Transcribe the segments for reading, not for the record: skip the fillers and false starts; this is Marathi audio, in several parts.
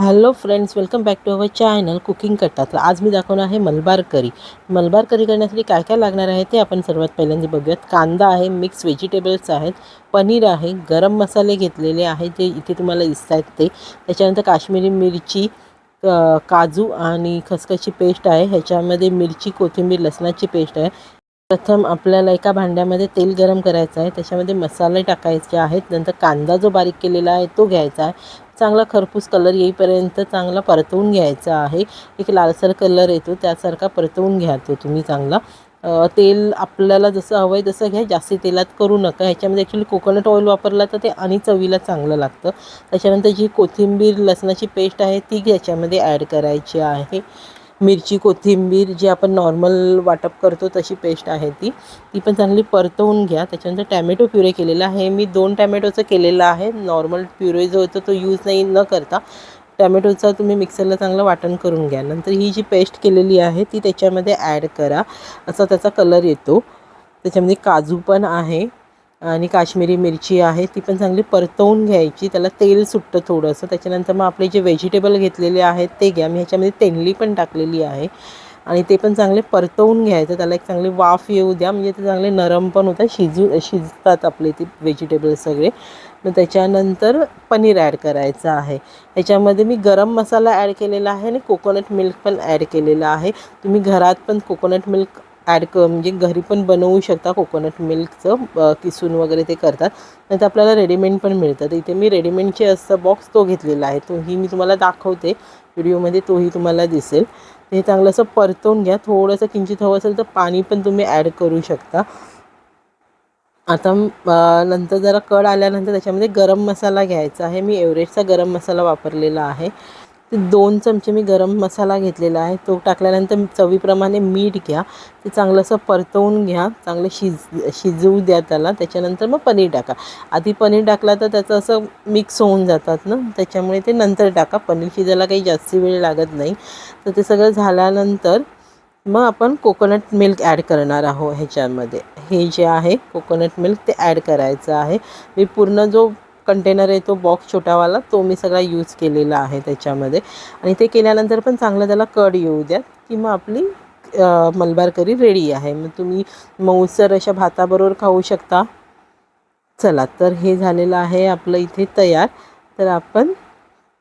Hello friends, welcome back to our channel cooking Katta. तर आज मी दाखवणार आहे मलबार करी. मलबार करी करण्यासाठी काय काय लागणार आहे ते आपण सर्वात पहिल्यांदा बघूयात. कांदा आहे, मिक्स व्हेजिटेबल्स आहेत, पनीर आहे, गरम मसाले घेतलेले आहेत जे इथे तुम्हाला दिसत आहेत ते. त्याच्यानंतर काश्मीरी मिरची, काजू आणि खसखसची पेस्ट आहे. ह्याच्यामध्ये मिरची, कोथिंबीर, लसणाची पेस्ट आहे. प्रथम आपल्याला एका भांड्यामध्ये तेल गरम करायचं आहे. त्याच्यामध्ये मसाले टाकायचे आहेत. नंतर कांदा जो बारीक केलेला आहे तो घ्यायचा आहे. चांगला खरपूस कलर येईपर्यंत चांगला परतवून घ्यायचा आहे. एक लालसर कलर येतो त्यासारखा परतवून घ्या तो तुम्ही चांगला. तेल आपल्याला जसं हवं आहे तसं घ्या, जास्ती तेलात करू नका. ह्याच्यामध्ये ॲक्च्युली कोकोनट ऑइल वापरला तर ते आणि चवीला चांगलं लागतं. त्याच्यानंतर जी कोथिंबीर, लसणाची पेस्ट आहे ती ह्याच्यामध्ये ॲड करायची आहे. मिरची, कोथिंबीर जी आपण नॉर्मल वाटप करतो तशी पेस्ट आहे ती पण चांगली परतवून घ्या. त्याच्यानंतर टॅमॅटो प्युरे केलेला आहे मी 2 टॅमॅटोचं केलेलं आहे. नॉर्मल प्युरे जो होतो तो यूज न करता टॅमॅटोचा तुम्ही मिक्सरला चांगलं वाटण करून घ्या. नंतर ही जी पेस्ट केलेली आहे ती त्याच्यामध्ये ॲड करा. असा त्याचा कलर येतो. त्याच्यामध्ये काजू पण आहे आणि काश्मीरी मिरची आहे ती पण चांगली परतवून घ्यायची. त्याला तेल सुटतं थोडंसं. त्याच्यानंतर मग आपले जे व्हेजिटेबल घेतलेले आहेत ते घ्या. मी ह्याच्यामध्ये तेंडली पण टाकलेली आहे आणि ते पण चांगले परतवून घ्यायचं. त्याला एक चांगली वाफ येऊ द्या, म्हणजे ते चांगले नरम पण होतात, शिजतात आपले ते व्हेजिटेबल सगळे. मग त्याच्यानंतर पनीर ॲड करायचं आहे. ह्याच्यामध्ये मी गरम मसाला ॲड केलेला आहे आणि कोकोनट मिल्क पण ॲड केलेला आहे. तुम्ही घरात पण कोकोनट मिल्क म्हणजे घरी पण बनवू शकता. कोकोनट मिल्कचं किसून वगैरे ते करतात. नंतर आपल्याला रेडीमेड पण मिळतं. तर इथे मी रेडीमेडचे असं बॉक्स तो घेतलेला आहे. तोही मी तुम्हाला दाखवते व्हिडिओमध्ये, तोही तुम्हाला दिसेल. हे चांगलं असं परतवून घ्या. थोडंसं किंचित हवं असेल तर पाणी पण तुम्ही ॲड करू शकता. आता नंतर जरा कड आल्यानंतर त्याच्यामध्ये गरम मसाला घ्यायचा आहे. मी एव्हरेस्टचा गरम मसाला वापरलेला आहे. 2 चमचे मी गरम मसाला घेतलेला आहे. तो टाकल्यानंतर चवीप्रमाणे मीठ घ्या. ते चांगलं असं परतवून घ्या. चांगलं शिजवू द्या त्याला. त्याच्यानंतर मग पनीर टाका. आधी पनीर टाकला तर त्याचं असं मिक्स होऊन जातात ना, त्याच्यामुळे ते नंतर टाका. पनीर शिजायला काही जास्त वेळ लागत नाही. तर ते सगळं झाल्यानंतर मग आपण कोकोनट मिल्क ॲड करणार आहोत ह्याच्यामध्ये. हे जे आहे कोकोनट मिल्क ते ॲड करायचं आहे. मी पूर्ण जो कंटेनर आहे तो बॉक्स छोटावाला तो मी सगळा यूज केलेला आहे त्याच्यामध्ये. आणि ते केल्यानंतर पण चांगलं त्याला कड येऊ द्या की मग आपली मलबार करी रेडी आहे. मग तुम्ही मऊसर अशा भाताबरोबर खाऊ शकता. चला, तर हे झालेलं आहे आपलं इथे तयार. तर आपण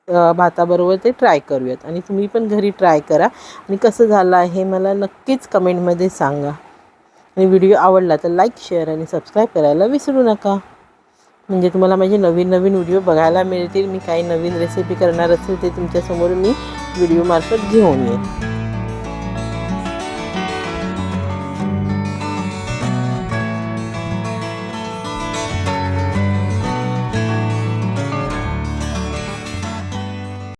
भाताबरोबर ते ट्राय करूयात आणि तुम्ही पण घरी ट्राय करा आणि कसं झालं आहे मला नक्कीच कमेंटमध्ये सांगा. आणि व्हिडिओ आवडला तर लाईक, शेअर आणि सबस्क्राईब करायला विसरू नका, म्हणजे तुम्हाला माझे नवीन नवीन व्हिडिओ बघायला मिळतील. मी काही नवीन रेसिपी करणार असेल ते तुमच्यासमोर मी व्हिडिओमार्फत घेऊन येईन.